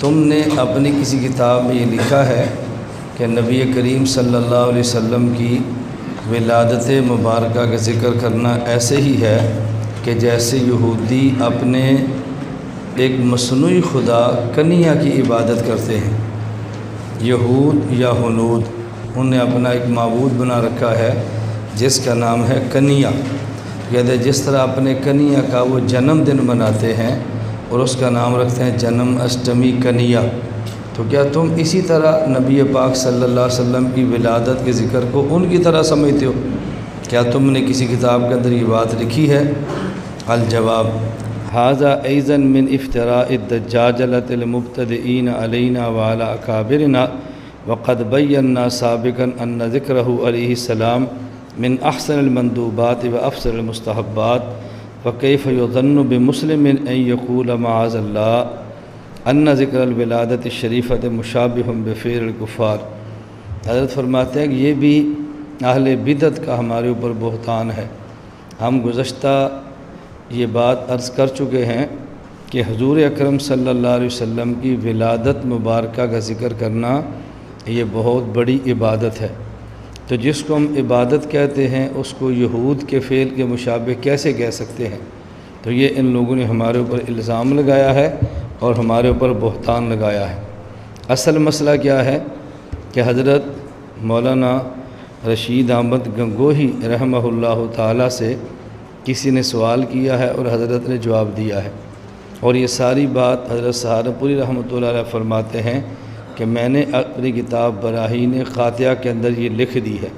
تم نے اپنی کسی کتاب میں یہ لکھا ہے کہ نبی کریم صلی اللہ علیہ وسلم کی ولادت مبارکہ کا ذکر کرنا ایسے ہی ہے کہ جیسے یہودی اپنے ایک مصنوعی خدا کنیا کی عبادت کرتے ہیں۔ یہود یا ہنود انہوں نے اپنا ایک معبود بنا رکھا ہے جس کا نام ہے کنیا۔ کہتے ہیں جس طرح اپنے کنیا کا وہ جنم دن مناتے ہیں اور اس کا نام رکھتے ہیں جنم اشٹمی کنیا، تو کیا تم اسی طرح نبی پاک صلی اللہ علیہ وسلم کی ولادت کے ذکر کو ان کی طرح سمجھتے ہو؟ کیا تم نے کسی کتاب کے اندر یہ بات لکھی ہے؟ الجواب ھذا ایضا من افتراء الدجاجلۃ المبتدئین علینا وعلی اکابرنا وقد بینا سابقا ان ذکرہ علیہ السلام من احسن المندوبات وافضل المستحبات فکیف یظن بمسلم ان یقول معاذ اللہ ان ذکر الولادت الشریفۃ مشابہ بفعل الکفار۔ حضرت فرماتے ہیں کہ یہ بھی اہل بدعت کا ہمارے اوپر بہتان ہے۔ ہم گزشتہ یہ بات عرض کر چکے ہیں کہ حضور اکرم صلی اللہ علیہ وسلم کی ولادت مبارکہ کا ذکر کرنا یہ بہت بڑی عبادت ہے، تو جس کو ہم عبادت کہتے ہیں اس کو یہود کے فعل کے مشابہ کیسے کہہ سکتے ہیں؟ تو یہ ان لوگوں نے ہمارے اوپر الزام لگایا ہے اور ہمارے اوپر بہتان لگایا ہے۔ اصل مسئلہ کیا ہے کہ حضرت مولانا رشید احمد گنگوہی رحمہ اللہ تعالیٰ سے کسی نے سوال کیا ہے اور حضرت نے جواب دیا ہے، اور یہ ساری بات حضرت سہارنپوری رحمۃ اللہ علیہ فرماتے ہیں کہ میں نے اپنی کتاب براہین قاطعہ کے اندر یہ لکھ دی ہے۔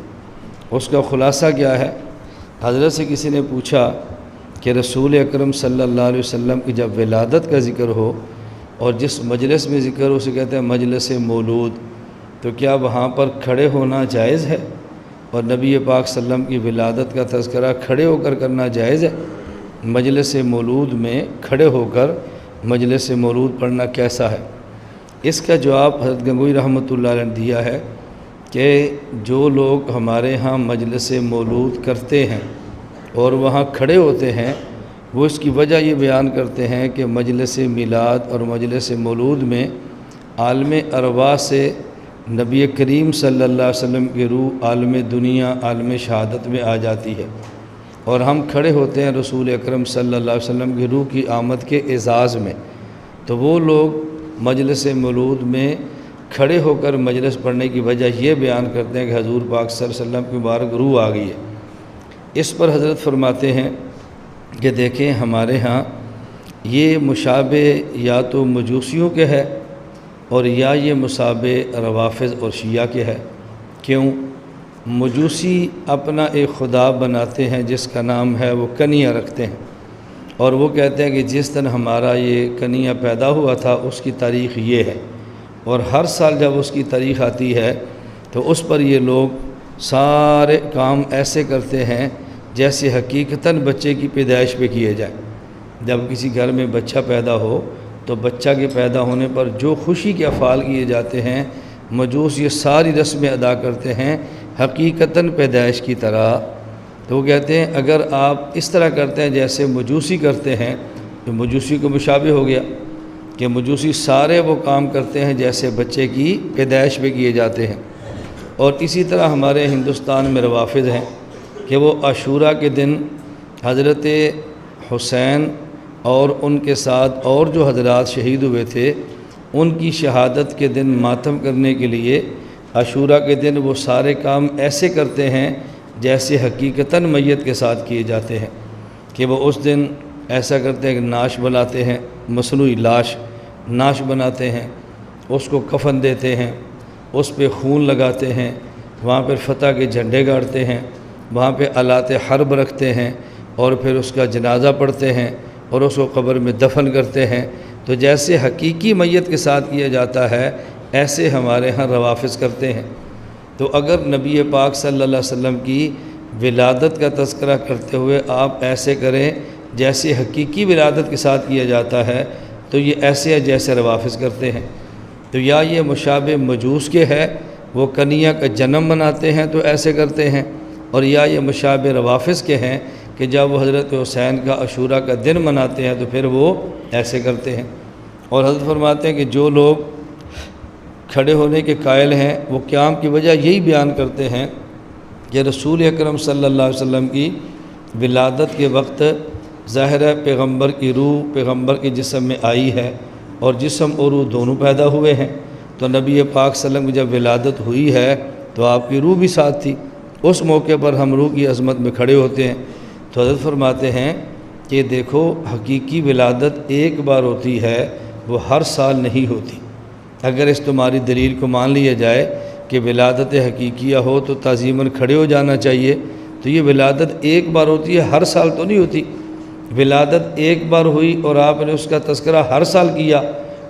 اس کا خلاصہ کیا ہے؟ حضرت سے کسی نے پوچھا کہ رسول اکرم صلی اللہ علیہ وسلم کی جب ولادت کا ذکر ہو اور جس مجلس میں ذکر ہو اسے کہتے ہیں مجلس مولود، تو کیا وہاں پر کھڑے ہونا جائز ہے؟ اور نبی پاک صلی اللہ علیہ وسلم کی ولادت کا تذکرہ کھڑے ہو کر کرنا جائز ہے؟ مجلس مولود میں کھڑے ہو کر مجلس مولود پڑھنا کیسا ہے؟ اس کا جواب حضرت گنگوئی رحمۃ اللہ علیہ نے دیا ہے کہ جو لوگ ہمارے ہاں مجلس مولود کرتے ہیں اور وہاں کھڑے ہوتے ہیں وہ اس کی وجہ یہ بیان کرتے ہیں کہ مجلس میلاد اور مجلس مولود میں عالم ارواح سے نبی کریم صلی اللہ علیہ وسلم کی روح عالم دنیا عالم شہادت میں آ جاتی ہے، اور ہم کھڑے ہوتے ہیں رسول اکرم صلی اللہ علیہ وسلم کی روح کی آمد کے اعزاز میں، تو وہ لوگ مجلس مولود میں کھڑے ہو کر مجلس پڑھنے کی وجہ یہ بیان کرتے ہیں کہ حضور پاک صلی اللہ علیہ وسلم کی مبارک روح آ گئی ہے۔ اس پر حضرت فرماتے ہیں کہ دیکھیں ہمارے ہاں یہ مشابہ یا تو مجوسیوں کے ہے اور یا یہ مشابہ روافض اور شیعہ کے ہے۔ کیوں؟ مجوسی اپنا ایک خدا بناتے ہیں جس کا نام ہے وہ کنیا رکھتے ہیں، اور وہ کہتے ہیں کہ جس دن ہمارا یہ کنیا پیدا ہوا تھا اس کی تاریخ یہ ہے، اور ہر سال جب اس کی تاریخ آتی ہے تو اس پر یہ لوگ سارے کام ایسے کرتے ہیں جیسے حقیقتاً بچے کی پیدائش پہ کیے جائے۔ جب کسی گھر میں بچہ پیدا ہو تو بچہ کے پیدا ہونے پر جو خوشی کے افعال کیے جاتے ہیں مجوس یہ ساری رسمیں ادا کرتے ہیں حقیقتاً پیدائش کی طرح۔ تو وہ کہتے ہیں اگر آپ اس طرح کرتے ہیں جیسے مجوسی کرتے ہیں تو مجوسی کو مشابہ ہو گیا کہ مجوسی سارے وہ کام کرتے ہیں جیسے بچے کی پیدائش پہ کیے جاتے ہیں۔ اور اسی طرح ہمارے ہندوستان میں روافض ہیں کہ وہ عاشوراء کے دن حضرت حسین اور ان کے ساتھ اور جو حضرات شہید ہوئے تھے ان کی شہادت کے دن ماتم کرنے کے لیے عاشوراء کے دن وہ سارے کام ایسے کرتے ہیں جیسے حقیقتاً میت کے ساتھ کیے جاتے ہیں، کہ وہ اس دن ایسا کرتے ہیں کہ ناش بناتے ہیں، مصنوعی ناش بناتے ہیں، اس کو کفن دیتے ہیں، اس پہ خون لگاتے ہیں، وہاں پہ فتح کے جھنڈے گاڑتے ہیں، وہاں پہ آلات حرب رکھتے ہیں اور پھر اس کا جنازہ پڑھتے ہیں اور اس کو قبر میں دفن کرتے ہیں۔ تو جیسے حقیقی میت کے ساتھ کیا جاتا ہے ایسے ہمارے ہاں روافض کرتے ہیں۔ تو اگر نبی پاک صلی اللہ علیہ وسلم کی ولادت کا تذکرہ کرتے ہوئے آپ ایسے کریں جیسے حقیقی ولادت کے ساتھ کیا جاتا ہے تو یہ ایسے ہے جیسے روافض کرتے ہیں۔ تو یا یہ مشابہ مجوس کے ہے، وہ کنیا کا جنم مناتے ہیں تو ایسے کرتے ہیں، اور یا یہ مشابہ روافض کے ہیں کہ جب وہ حضرت حسین کا عاشوراء کا دن مناتے ہیں تو پھر وہ ایسے کرتے ہیں۔ اور حضرت فرماتے ہیں کہ جو لوگ کھڑے ہونے کے قائل ہیں وہ قیام کی وجہ یہی بیان کرتے ہیں کہ رسول اکرم صلی اللہ علیہ وسلم کی ولادت کے وقت ظاہر ہے پیغمبر کی روح پیغمبر کے جسم میں آئی ہے، اور جسم اور روح دونوں پیدا ہوئے ہیں، تو نبی پاک صلی اللہ علیہ وسلم کی جب ولادت ہوئی ہے تو آپ کی روح بھی ساتھ تھی، اس موقع پر ہم روح کی عظمت میں کھڑے ہوتے ہیں۔ تو حضرت فرماتے ہیں کہ دیکھو حقیقی ولادت ایک بار ہوتی ہے، وہ ہر سال نہیں ہوتی۔ اگر اس تمہاری دلیل کو مان لیا جائے کہ ولادت حقیقیہ ہو تو تعظیماً کھڑے ہو جانا چاہیے، تو یہ ولادت ایک بار ہوتی ہے، ہر سال تو نہیں ہوتی۔ ولادت ایک بار ہوئی اور آپ نے اس کا تذکرہ ہر سال کیا،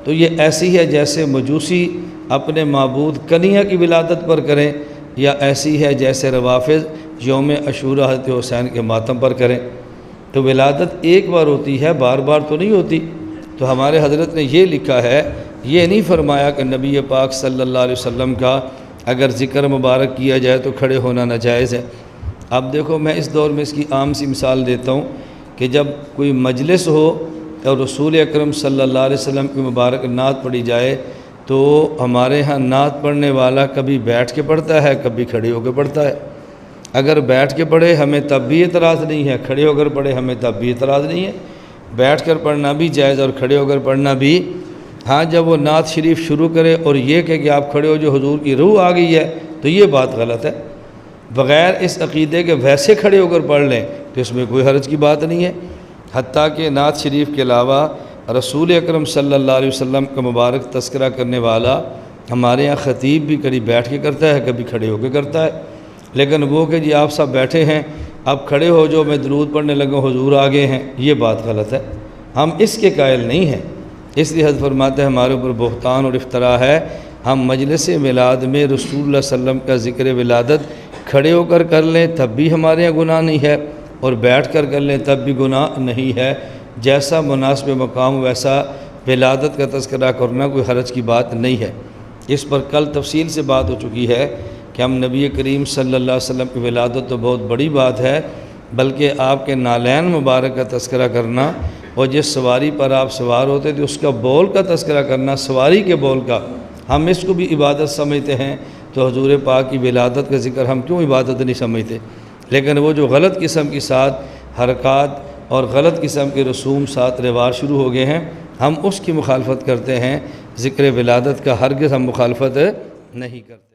تو یہ ایسی ہے جیسے مجوسی اپنے معبود کنیا کی ولادت پر کریں، یا ایسی ہے جیسے روافض یوم عاشوراء حضرت حسین کے ماتم پر کریں۔ تو ولادت ایک بار ہوتی ہے، بار بار تو نہیں ہوتی۔ تو ہمارے حضرت نے یہ لکھا ہے، یہ نہیں فرمایا کہ نبی پاک صلی اللہ علیہ وسلم کا اگر ذکر مبارک کیا جائے تو کھڑے ہونا ناجائز ہے۔ اب دیکھو میں اس دور میں اس کی عام سی مثال دیتا ہوں کہ جب کوئی مجلس ہو اور رسول اکرم صلی اللہ علیہ وسلم کی مبارک نعت پڑھی جائے تو ہمارے ہاں نعت پڑھنے والا کبھی بیٹھ کے پڑھتا ہے، کبھی کھڑے ہو کے پڑھتا ہے۔ اگر بیٹھ کے پڑھے ہمیں تب بھی اعتراض نہیں ہے، کھڑے ہو کر پڑھے ہمیں تب بھی اعتراض نہیں ہے۔ بیٹھ کر پڑھنا بھی جائز اور کھڑے ہو کر پڑھنا بھی۔ ہاں جب وہ نعت شریف شروع کرے اور یہ کہ آپ کھڑے ہو جو حضور کی روح آ گئی ہے تو یہ بات غلط ہے۔ بغیر اس عقیدے کے ویسے کھڑے ہو کر پڑھ لیں تو اس میں کوئی حرج کی بات نہیں ہے۔ حتیٰ کہ نعت شریف کے علاوہ رسول اکرم صلی اللہ علیہ وسلم کا مبارک تذکرہ کرنے والا ہمارے یہاں خطیب بھی کبھی بیٹھ کے کرتا ہے، کبھی کھڑے ہو کے کرتا ہے۔ لیکن وہ کہ جی آپ سب بیٹھے ہیں، اب کھڑے ہو جو میں درود پڑھنے لگا حضور آگے ہیں، یہ بات غلط ہے، ہم اس کے قائل نہیں ہیں۔ اس لیے حضرت فرماتے ہیں ہمارے اوپر بہتان اور افتراء ہے ہم مجلس میلاد میں رسول اللہ صلی اللہ علیہ وسلم کا ذکر ولادت کھڑے ہو کر لیں تب بھی ہمارے یہاں گناہ نہیں ہے، اور بیٹھ کر لیں تب بھی گناہ نہیں ہے۔ جیسا مناسب مقام ویسا ولادت کا تذکرہ کرنا کوئی حرج کی بات نہیں ہے۔ اس پر کل تفصیل سے بات ہو چکی ہے کہ ہم نبی کریم صلی اللہ علیہ وسلم کی ولادت تو بہت بڑی بات ہے، بلکہ آپ کے نالین مبارک کا تذکرہ کرنا اور جس سواری پر آپ سوار ہوتے تھے اس کا بول کا تذکرہ کرنا، سواری کے بول کا، ہم اس کو بھی عبادت سمجھتے ہیں، تو حضور پاک کی ولادت کا ذکر ہم کیوں عبادت نہیں سمجھتے؟ لیکن وہ جو غلط قسم کی ساتھ حرکات اور غلط قسم کے رسوم ساتھ رواج شروع ہو گئے ہیں، ہم اس کی مخالفت کرتے ہیں، ذکر ولادت کا ہرگز ہم مخالفت نہیں کرتے۔